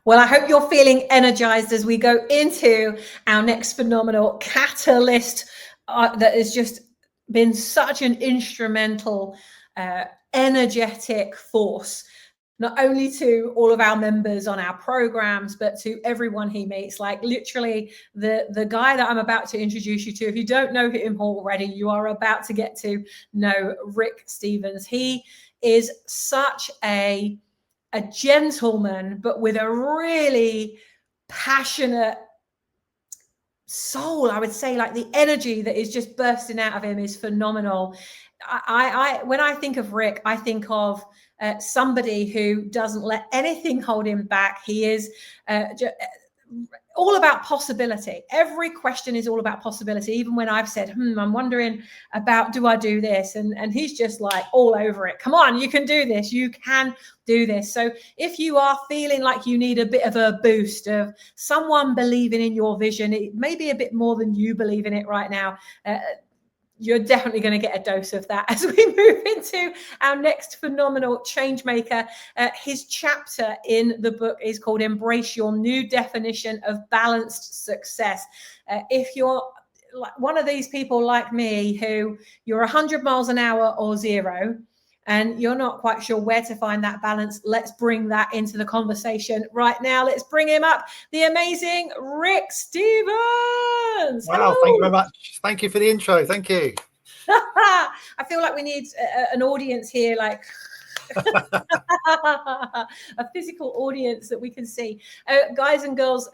Well, I hope you're feeling energized as we go into our next phenomenal catalyst that has just been such an instrumental, energetic force, not only to all of our members on our programs, but to everyone he meets. Like literally the guy that I'm about to introduce you to, if you don't know him already, you are about to get to know Rik Stevens. He is such a gentleman, but with a really passionate soul. I would say, like, the energy that is just bursting out of him is phenomenal. I when I think of Rik, I think of somebody who doesn't let anything hold him back. He is all about possibility. Every question is all about possibility. Even when I've said, I'm wondering about, do I do this? And he's just like all over it. Come on, you can do this. You can do this. So if you are feeling like you need a bit of a boost of someone believing in your vision, it may be a bit more than you believe in it right now. You're definitely going to get a dose of that as we move into our next phenomenal change maker. His chapter in the book is called Embrace Your New Definition of Balanced Success. If you're like one of these people like me, who you're 100 miles an hour or zero, and you're not quite sure where to find that balance, let's bring that into the conversation right now. Let's bring him up, the amazing Rik Stevens. Wow, thank you very much. Thank you for the intro. Thank you. I feel like we need an audience here, like a physical audience that we can see. Guys and girls,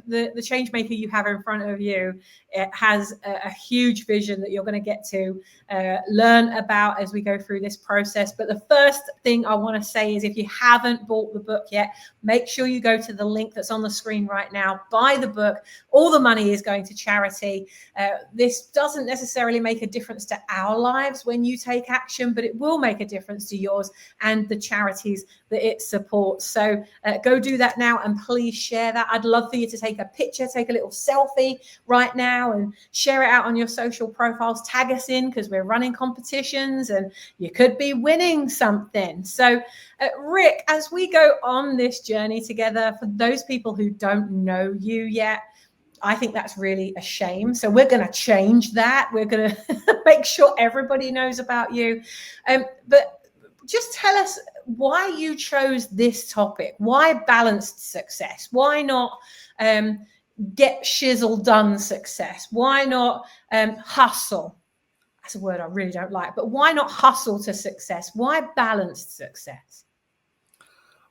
the change maker you have in front of you, it has a huge vision that you're going to get to learn about as we go through this process. But the first thing I want to say is, if you haven't bought the book yet, make sure you go to the link that's on the screen right now. Buy the book. All the money is going to charity. This doesn't necessarily make a difference to our lives when you take action, but it will make a difference to yours and the charities that it supports. So go do that now, and please share that. I'd love for you to take a picture, take a little selfie right now and share it out on your social profiles. Tag us in, because we're running competitions and you could be winning something. So Rik, as we go on this journey together, for those people who don't know you yet, I think that's really a shame. So we're going to change that. We're going to make sure everybody knows about you. But just tell us why you chose this topic. Why balanced success? Why not get shizzle done success? Why not hustle? That's a word I really don't like, but why not hustle to success? Why balanced success?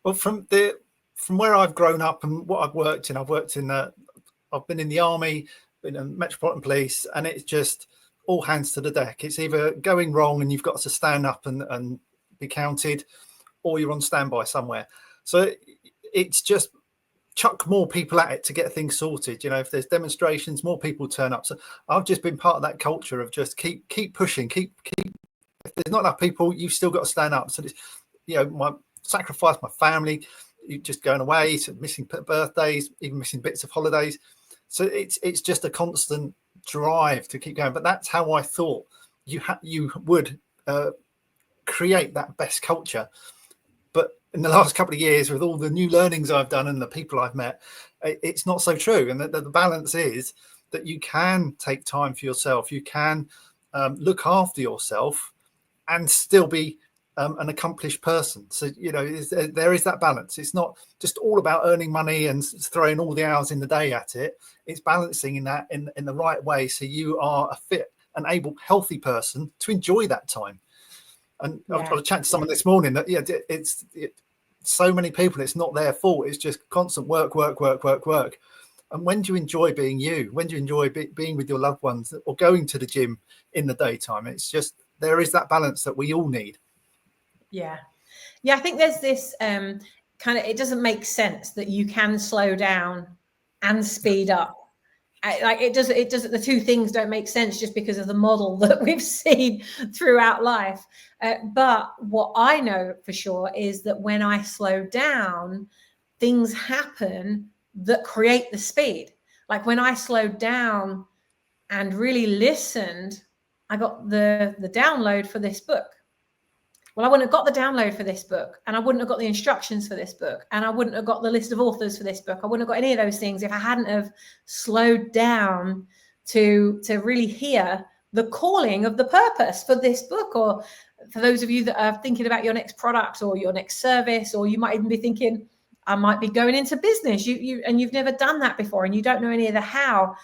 Well, from where I've grown up and what I've worked in, I've been in the army, been in Metropolitan Police, and it's just all hands to the deck. It's either going wrong and you've got to stand up and be counted, or you're on standby somewhere. So it's just chuck more people at it to get things sorted. You know, if there's demonstrations, more people turn up. So I've just been part of that culture of just keep pushing, keep. If there's not enough people, you've still got to stand up. So it's, you know, my sacrifice, my family, just going away, so missing birthdays, even missing bits of holidays. So it's just a constant drive to keep going. But that's how I thought you would create that best culture. But in the last couple of years, with all the new learnings I've done and the people I've met, it's not so true. And the balance is that you can take time for yourself. You can look after yourself and still be an accomplished person. So, you know, there is that balance. It's not just all about earning money and throwing all the hours in the day at it. It's balancing in that in the right way, so you are a fit and able, healthy person to enjoy that time. And I was chatting to someone this morning that it's so many people, it's not their fault. It's just constant work. And when do you enjoy being you? When do you enjoy being with your loved ones, or going to the gym in the daytime? It's just, there is that balance that we all need. Yeah. I think there's this kind of, it doesn't make sense that you can slow down and speed up. Like it does. The two things don't make sense just because of the model that we've seen throughout life. But what I know for sure is that when I slow down, things happen that create the speed. Like when I slowed down and really listened, I got the download for this book. Well, I wouldn't have got the download for this book, and I wouldn't have got the instructions for this book, and I wouldn't have got the list of authors for this book. I wouldn't have got any of those things if I hadn't have slowed down to really hear the calling of the purpose for this book. Or for those of you that are thinking about your next product or your next service, or you might even be thinking, I might be going into business, and you've never done that before, and you don't know any of the how.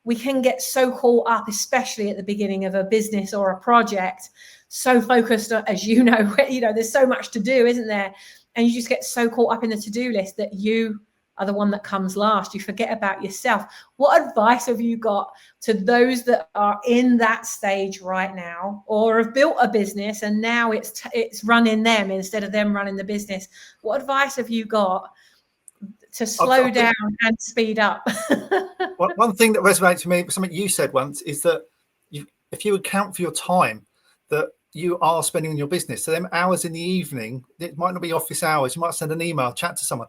We can get so caught up, especially at the beginning of a business or a project, so focused on, as you know, there's so much to do, isn't there? And you just get so caught up in the to-do list that you are the one that comes last. You forget about yourself. What advice have you got to those that are in that stage right now, or have built a business and now it's running them instead of them running the business? What advice have you got to slow down and speed up? One thing that resonates with me, something you said once, is that if you account for your time that you are spending in your business, so them hours in the evening, it might not be office hours, you might send an email, chat to someone,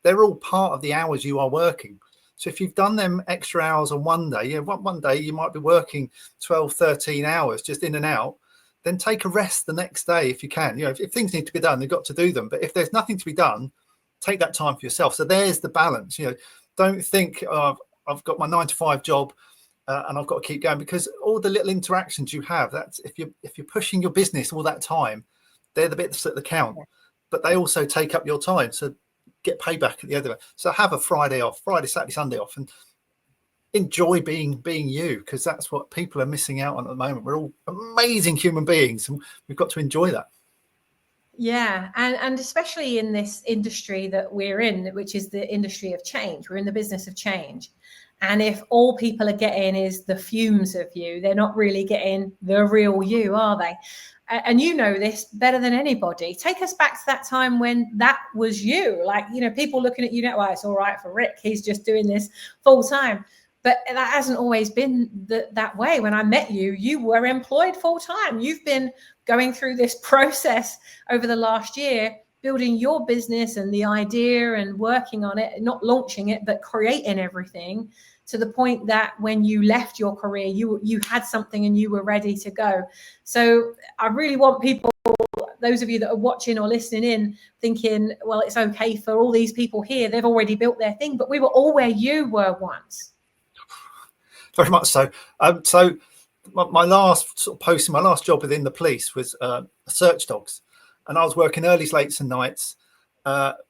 they're all part of the hours you are working. So if you've done them extra hours on one day, one day you might be working 12, 13 hours just in and out, then take a rest the next day if you can. If things need to be done, you've got to do them. But if there's nothing to be done, take that time for yourself. So there's the balance. Don't think I've got my 9-to-5 job and I've got to keep going, because all the little interactions you have, that's if you're pushing your business all that time, they're the bits that count, but they also take up your time. So get payback at the end of it. So have a Friday off, Friday, Saturday, Sunday off, and enjoy being you, because that's what people are missing out on at the moment. We're all amazing human beings, and we've got to enjoy that. Yeah, and especially in this industry that we're in, which is the industry of change. We're in the business of change. And if all people are getting is the fumes of you, they're not really getting the real you, are they? And you know this better than anybody. Take us back to that time when that was you. Like, people looking at you now, well, it's all right for Rik, he's just doing this full time. But that hasn't always been that way. When I met you, you were employed full time. You've been going through this process over the last year, building your business and the idea and working on it, not launching it, but creating everything to the point that when you left your career, you had something and you were ready to go. So I really want people, those of you that are watching or listening in, thinking, well, it's okay for all these people here. They've already built their thing, but we were all where you were once. Very much so. So my last sort of posting, my last job within the police was search dogs, and I was working earlys, lates, and nights.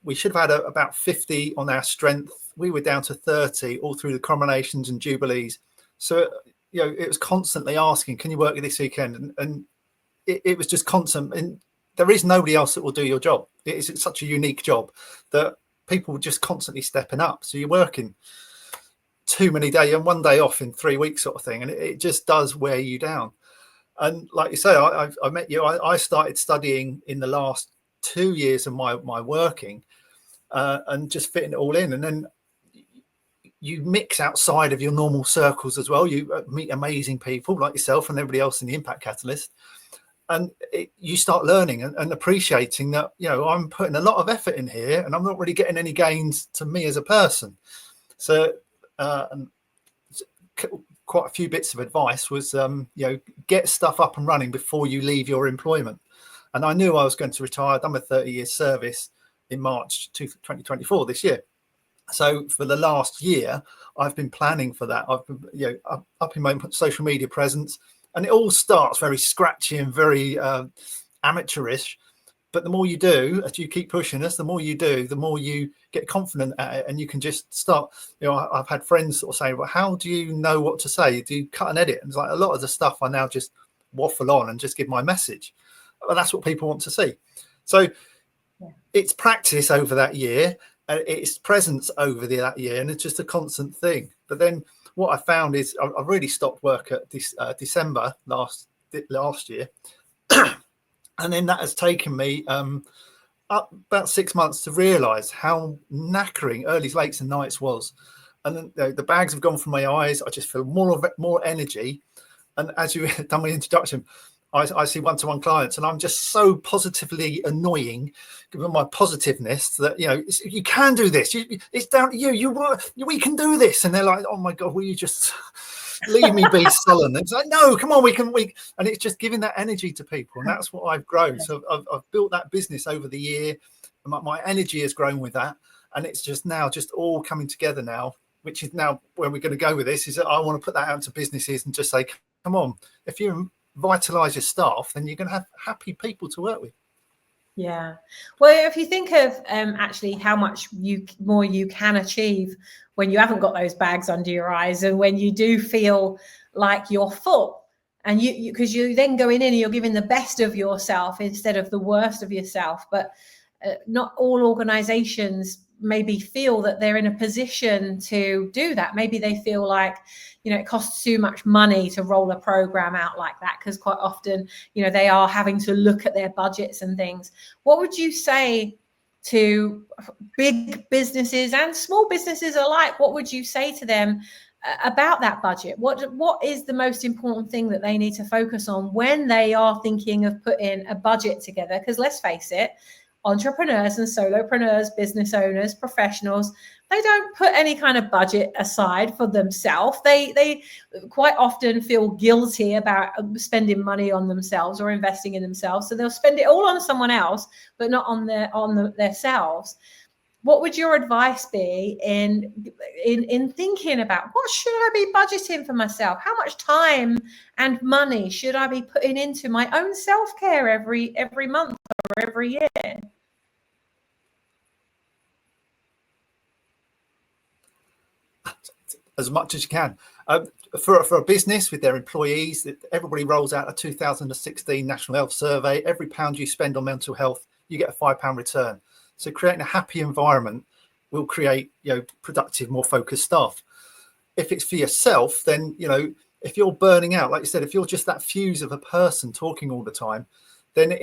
We should have had about 50 on our strength. We were down to 30 all through the combinations and jubilees. So it was constantly asking, "Can you work this weekend?" And it was just constant. And there is nobody else that will do your job. It's such a unique job that people were just constantly stepping up. So you're working too many days and one day off in 3 weeks sort of thing, and it just does wear you down. And like you say, I met you, I started studying in the last 2 years of my working and just fitting it all in, and then you mix outside of your normal circles as well. You meet amazing people like yourself and everybody else in the Impact Catalyst, and you start learning and appreciating that I'm putting a lot of effort in here and I'm not really getting any gains to me as a person. So and quite a few bits of advice was, get stuff up and running before you leave your employment. And I knew I was going to retire. I'd done my 30-year service in March 2024 this year. So for the last year, I've been planning for that. I've been, upping my social media presence, and it all starts very scratchy and very amateurish. But the more you do, as you keep pushing us, the more you do, the more you get confident at it, and you can just start. I've had friends sort of say, "Well, how do you know what to say? Do you cut and edit?" And it's like a lot of the stuff I now just waffle on and just give my message. Well, that's what people want to see. So it's practice over that year, and it's presence over that year, and it's just a constant thing. But then what I found is I really stopped work at this December last year. And then that has taken me up about 6 months to realise how knackering earlys, lates, and nights was. And then the bags have gone from my eyes. I just feel more energy. And as you done my introduction, I see one-to-one clients, and I'm just so positively annoying, given my positiveness, that you can do this. It's down to you. We can do this. And they're like, "Oh my God, will you just leave me be sullen. It's like, no, come on, we and it's just giving that energy to people, and that's what I've grown. So I've built that business over the year, and my energy has grown with that, and it's just now just all coming together now, which is now where we're going to go with this. Is that I want to put that out to businesses and just say, come on, if you vitalize your staff, then you're going to have happy people to work with. Yeah. Well, if you think of actually how much more you can achieve when you haven't got those bags under your eyes, and when you do feel like you're full, and because you then going in and you're giving the best of yourself instead of the worst of yourself. But not all organizations maybe feel that they're in a position to do that. Maybe they feel like, it costs too much money to roll a program out like that, because quite often, they are having to look at their budgets and things. What would you say to big businesses and small businesses alike? What would you say to them about that budget? What is the most important thing that they need to focus on when they are thinking of putting a budget together? Because let's face it, entrepreneurs and solopreneurs, business owners, professionals, they don't put any kind of budget aside for themselves. They quite often feel guilty about spending money on themselves or investing in themselves. So they'll spend it all on someone else, but not on themselves. What would your advice be in thinking about what should I be budgeting for myself? How much time and money should I be putting into my own self-care every month or every year? As much as you can. For a business with their employees, everybody rolls out a 2016 National Health Survey. Every pound you spend on mental health, you get a £5 return. So creating a happy environment will create, productive, more focused staff. If it's for yourself, then, if you're burning out, like you said, if you're just that fuse of a person talking all the time, then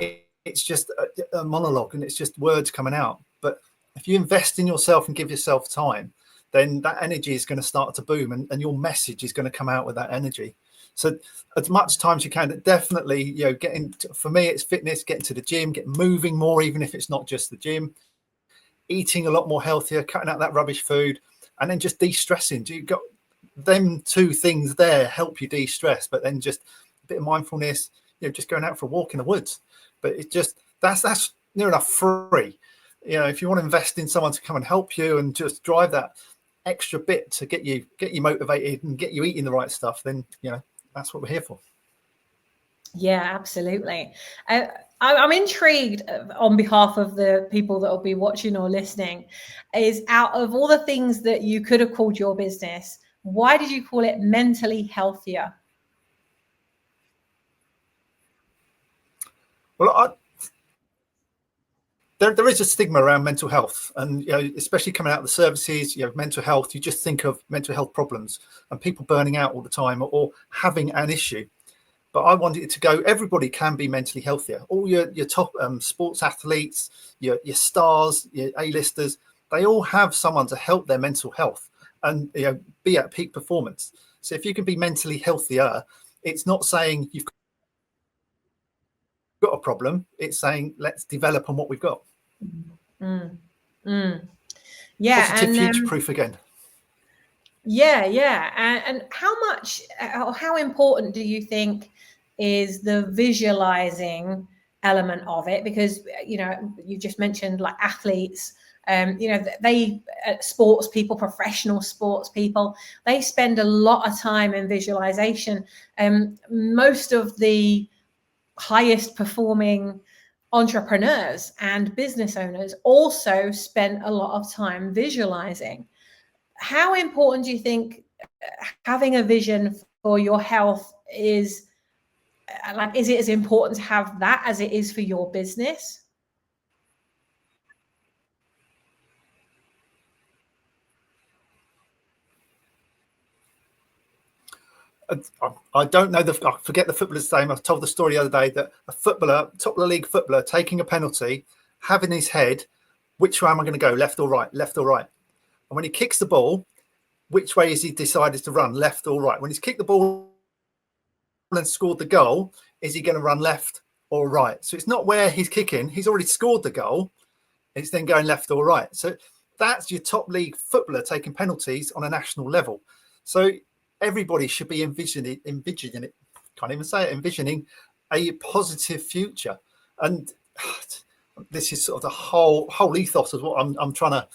it's just a monologue and it's just words coming out. But if you invest in yourself and give yourself time, then that energy is going to start to boom, and your message is going to come out with that energy. So as much time as you can, definitely, for me, it's fitness, getting to the gym, get moving more, even if it's not just the gym, eating a lot more healthier, cutting out that rubbish food, and then just de-stressing. You got them two things there help you de-stress, but then just a bit of mindfulness, just going out for a walk in the woods. But it just, that's near enough free. If you want to invest in someone to come and help you and just drive that extra bit to get you motivated and get you eating the right stuff, then that's what we're here for. Yeah, absolutely. I'm intrigued on behalf of the people that will be watching or listening, is out of all the things that you could have called your business, why did you call it Mentally Healthier? Well, there is a stigma around mental health, and especially coming out of the services, mental health, you just think of mental health problems and people burning out all the time or having an issue. But I wanted it to go, everybody can be mentally healthier. All your top sports athletes, your stars, your A-listers, they all have someone to help their mental health and be at peak performance. So if you can be mentally healthier, it's not saying you've got a problem, it's saying let's develop on what we've got. Yeah, positive, future proof again. And how important do you think is the visualizing element of it? Because you just mentioned like athletes, they sports people, professional sports people, they spend a lot of time in visualization. Most of the highest performing entrepreneurs and business owners also spend a lot of time visualizing. How important do you think having a vision for your health is? Is it as important to have that as it is for your business? I don't know I forget the footballer's name. I told the story the other day that a footballer, top of the league footballer, taking a penalty, having his head, which way am I going to go, left or right, left or right? And when he kicks the ball, which way is he decided to run, left or right? When he's kicked the ball and scored the goal, is he going to run left or right? So it's not where he's kicking. He's already scored the goal. It's then going left or right. So that's your top league footballer taking penalties on a national level. So everybody should be envisioning it. Can't even say it. Envisioning a positive future, and this is sort of the whole ethos of what I'm trying to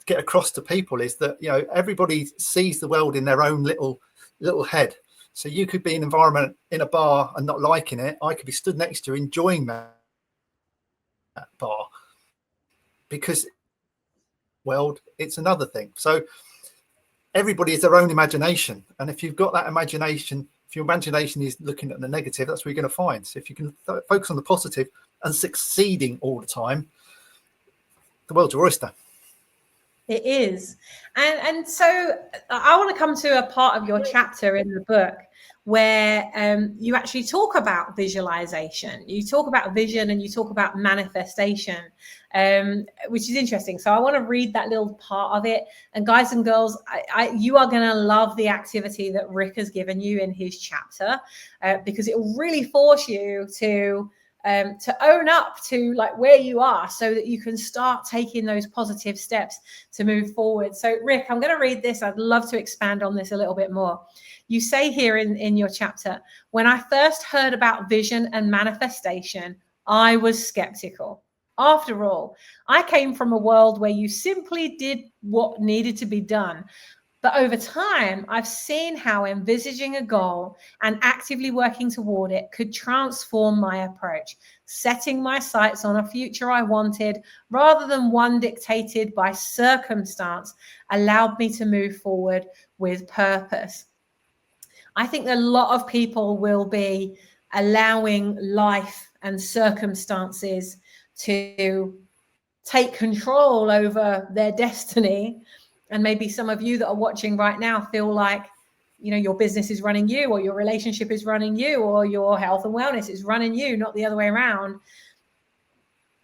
get across to people, is that, you know, everybody sees the world in their own little head. So you could be in an environment in a bar and not liking it. I could be stood next to you enjoying that bar, because world, it's another thing. So everybody is their own imagination, and if you've got that imagination, if your imagination is looking at the negative, that's what you're going to find. So if you can focus on the positive and succeeding all the time, the world's your oyster. It is. And so I want to come to a part of your chapter in the book where you actually talk about visualization. You talk about vision and you talk about manifestation, which is interesting. So I want to read that little part of it. And guys and girls, you are going to love the activity that Rik has given you in his chapter, because it will really force you to own up to like where you are, so that you can start taking those positive steps to move forward. So Rik, I'm going to read this. I'd love to expand on this a little bit more. You say here in your chapter, when I first heard about vision and manifestation, I was skeptical. After all, I came from a world where you simply did what needed to be done. But over time, I've seen how envisaging a goal and actively working toward it could transform my approach, setting my sights on a future I wanted rather than one dictated by circumstance allowed me to move forward with purpose. I think a lot of people will be allowing life and circumstances to take control over their destiny. And maybe some of you that are watching right now feel like, you know, your business is running you, or your relationship is running you, or your health and wellness is running you, not the other way around.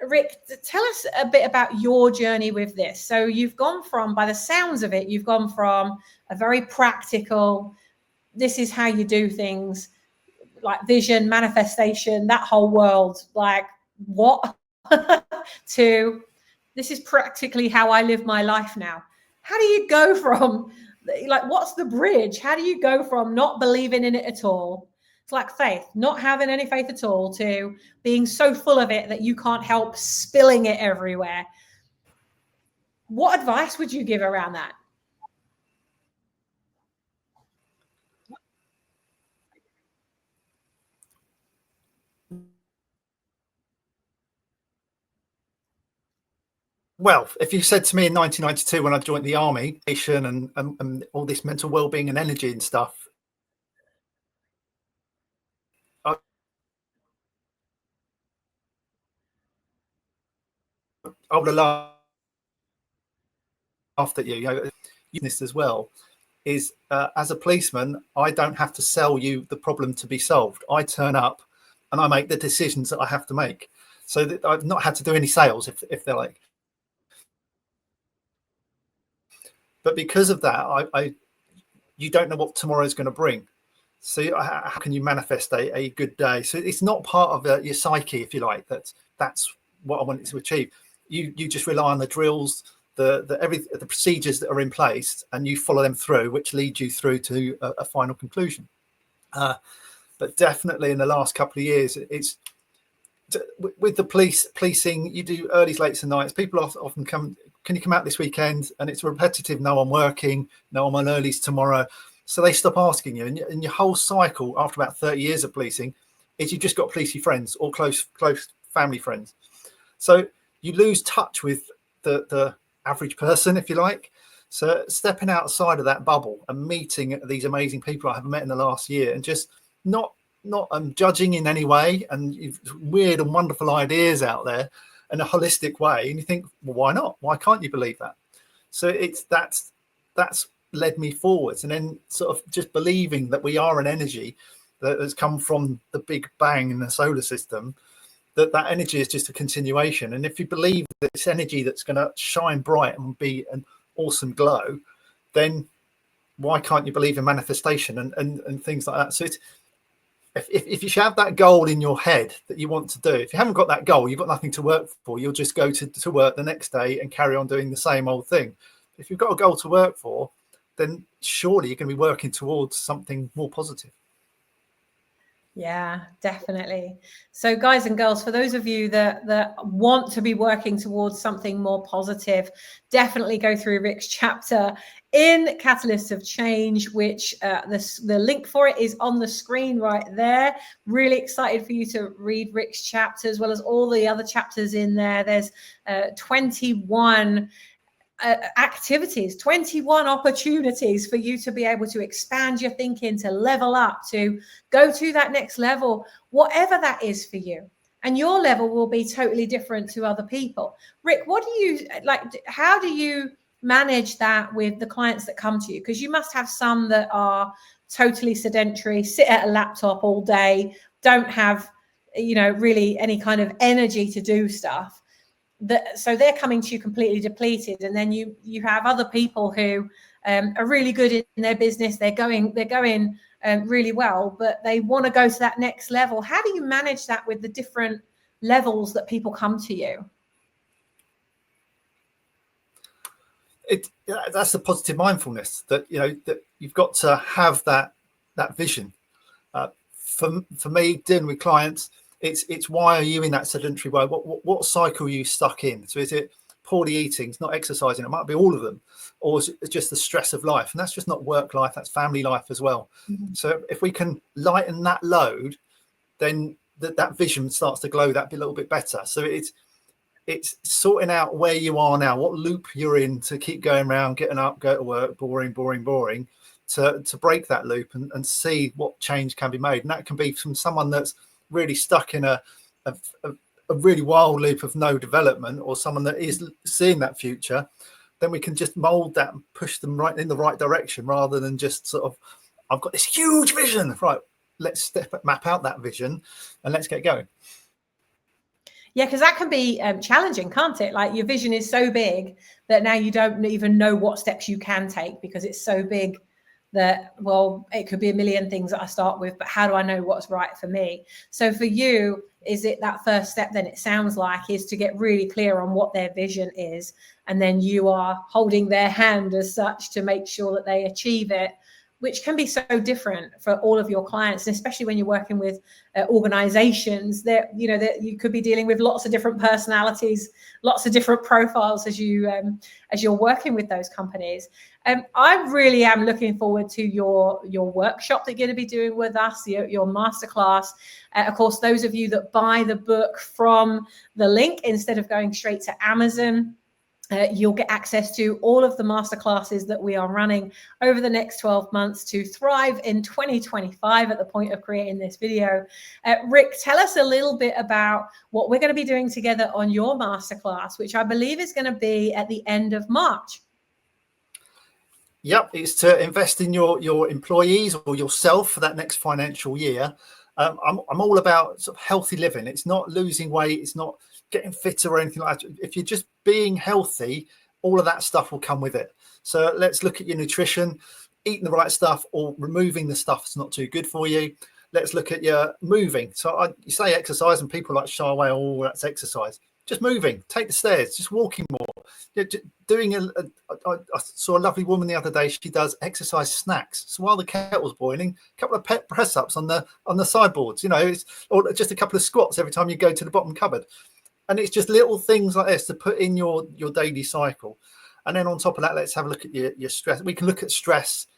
Rik, tell us a bit about your journey with this. So you've gone from, by the sounds of it, you've gone from a very practical, this is how you do things, like vision, manifestation, that whole world, like what, to this is practically how I live my life now. How do you go from, like, what's the bridge? How do you go from not believing in it at all? It's like faith, not having any faith at all, to being so full of it that you can't help spilling it everywhere. What advice would you give around that? Well, if you said to me in 1992 when I joined the army, and all this mental well-being and energy and stuff, I would have laughed at you. You know, this as well is, as a policeman, I don't have to sell you the problem to be solved. I turn up and I make the decisions that I have to make. So that I've not had to do any sales, if they're like. But because of that, you don't know what tomorrow is going to bring. So how can you manifest a good day? So it's not part of your psyche, if you like. That's what I wanted to achieve. You just rely on the drills, the procedures that are in place, and you follow them through, which leads you through to a final conclusion. But definitely in the last couple of years, it's with the policing. You do earlys, lates, and nights. People often come. Can you come out this weekend? And it's repetitive. No, I'm working. No, I'm on earlys tomorrow. So they stop asking you, and your whole cycle after about 30 years of policing is you've just got policey friends or close family friends. So you lose touch with the average person, if you like. So stepping outside of that bubble and meeting these amazing people I have met in the last year, and just not judging in any way, and you've weird and wonderful ideas out there in a holistic way, and you think, well, why not? Why can't you believe that? So that's led me forwards, and then sort of just believing that we are an energy that has come from the big bang in the solar system, that energy is just a continuation. And if you believe that it's energy that's going to shine bright and be an awesome glow, then why can't you believe in manifestation and things like that? So it's, if you have that goal in your head that you want to do, if you haven't got that goal, you've got nothing to work for. You'll just go to work the next day and carry on doing the same old thing. If you've got a goal to work for, then surely you're going to be working towards something more positive. Yeah, definitely. So guys and girls, for those of you that want to be working towards something more positive, definitely go through Rik's chapter in Catalysts of Change, which the link for it is on the screen right there. Really excited for you to read Rik's chapter as well as all the other chapters in there. There's 21 activities, 21 opportunities for you to be able to expand your thinking, to level up, to go to that next level, whatever that is for you. And your level will be totally different to other people. Rik, what do you like? How do you manage that with the clients that come to you? Because you must have some that are totally sedentary, sit at a laptop all day, don't have, really any kind of energy to do stuff. So they're coming to you completely depleted, and then you have other people who are really good in their business. They're going really well, but they want to go to that next level. How do you manage that with the different levels that people come to you? That's the positive mindfulness that that you've got to have that vision. For me, dealing with clients, it's why are you in that sedentary way? What cycle are you stuck in? So is it poorly eating, it's not exercising? It might be all of them, or is it just the stress of life? And that's just not work life, that's family life as well. Mm-hmm. So if we can lighten that load, then that vision starts to glow that a little bit better. So it's sorting out where you are now, what loop you're in, to keep going around, getting up, go to work, boring, to break that loop and see what change can be made. And that can be from someone that's really stuck in a really wild loop of no development, or someone that is seeing that future. Then we can just mold that and push them right in the right direction, rather than just sort of, I've got this huge vision, right, let's map out that vision and let's get going. Yeah, because that can be challenging, can't it? Like, your vision is so big that now you don't even know what steps you can take, because it's so big that, well, it could be a million things that I start with, but how do I know what's right for me? So for you, is it that first step then, it sounds like, is to get really clear on what their vision is, and then you are holding their hand as such to make sure that they achieve it, which can be so different for all of your clients, and especially when you're working with organizations that you could be dealing with lots of different personalities, lots of different profiles as you're working with those companies. I really am looking forward to your workshop that you're going to be doing with us, your masterclass. Of course, those of you that buy the book from the link instead of going straight to Amazon, you'll get access to all of the masterclasses that we are running over the next 12 months to thrive in 2025 at the point of creating this video. Rik, tell us a little bit about what we're going to be doing together on your masterclass, which I believe is going to be at the end of March. Yep, it's to invest in your employees or yourself for that next financial year. I'm all about sort of healthy living. It's not losing weight, it's not getting fitter or anything like that. If you're just being healthy, all of that stuff will come with it. So let's look at your nutrition, eating the right stuff or removing the stuff that's not too good for you. Let's look at your moving. So you say exercise and people like shy away, oh, that's exercise. Just moving, take the stairs, just walking more. I saw a lovely woman the other day. She does exercise snacks. So while the kettle's boiling, a couple of press ups on the sideboards, or just a couple of squats every time you go to the bottom cupboard. And it's just little things like this to put in your daily cycle. And then on top of that, let's have a look at your stress. We can look at stress,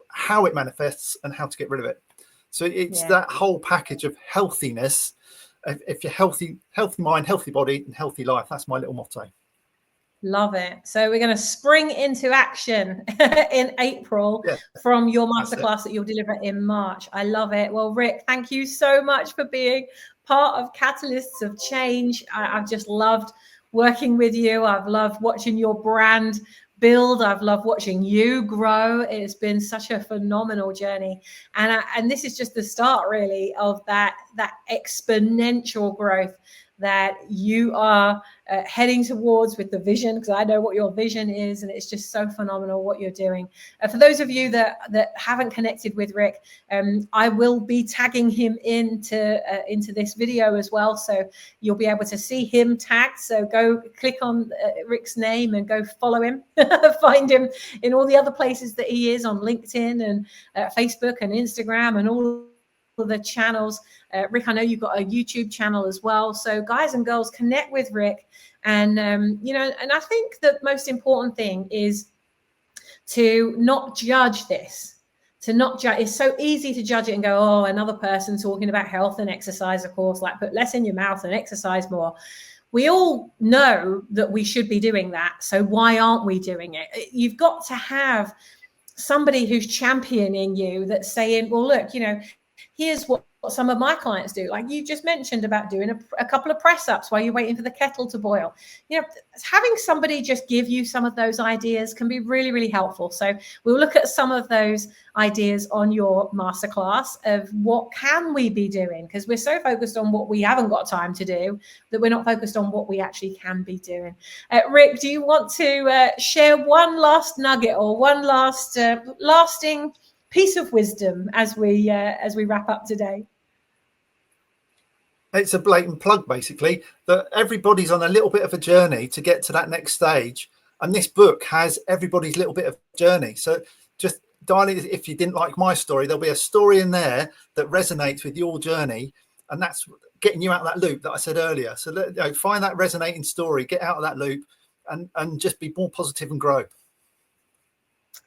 how it manifests and how to get rid of it. So it's that whole package of healthiness. If you're healthy mind, healthy body and healthy life, that's my little motto. Love it. So we're going to spring into action in April from your masterclass that you'll deliver in March. I love it. Well, Rik, thank you so much for being part of Catalysts of Change. I've just loved working with you. I've loved watching your brand build. I've loved watching you grow. It's been such a phenomenal journey. And this is just the start, really, of that exponential growth that you are heading towards with the vision, because I know what your vision is, and it's just so phenomenal what you're doing. For those of you that haven't connected with Rik, I will be tagging him into this video as well, so you'll be able to see him tagged. So go click on Rik's name and go follow him. Find him in all the other places that he is, on LinkedIn and Facebook and Instagram and all of the channels. Rik, I know you've got a YouTube channel as well. So guys and girls, connect with Rik. And, and I think the most important thing is to not judge this. To not judge. It's so easy to judge it and go, oh, another person talking about health and exercise, of course, like put less in your mouth and exercise more. We all know that we should be doing that. So why aren't we doing it? You've got to have somebody who's championing you, that's saying, well, look, here's what some of my clients do. Like you just mentioned about doing a couple of press ups while you're waiting for the kettle to boil. Having somebody just give you some of those ideas can be really, really helpful. So we'll look at some of those ideas on your masterclass of what can we be doing, because we're so focused on what we haven't got time to do that we're not focused on what we actually can be doing. Rik, do you want to share one last nugget or one last lasting piece of wisdom as we wrap up today? It's a blatant plug, basically, that everybody's on a little bit of a journey to get to that next stage. And this book has everybody's little bit of journey. So just dial it. If you didn't like my story, there'll be a story in there that resonates with your journey. And that's getting you out of that loop that I said earlier. So find that resonating story, get out of that loop, and just be more positive and grow.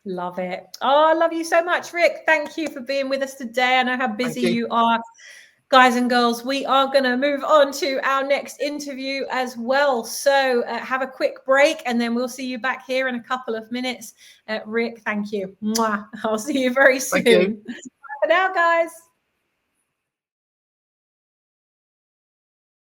Love it. Oh, I love you so much, Rik. Thank you for being with us today. I know how busy you are. Guys and girls, we are going to move on to our next interview as well. So have a quick break and then we'll see you back here in a couple of minutes. Rik, thank you. Mwah. I'll see you very soon. Thank you. Bye for now, guys.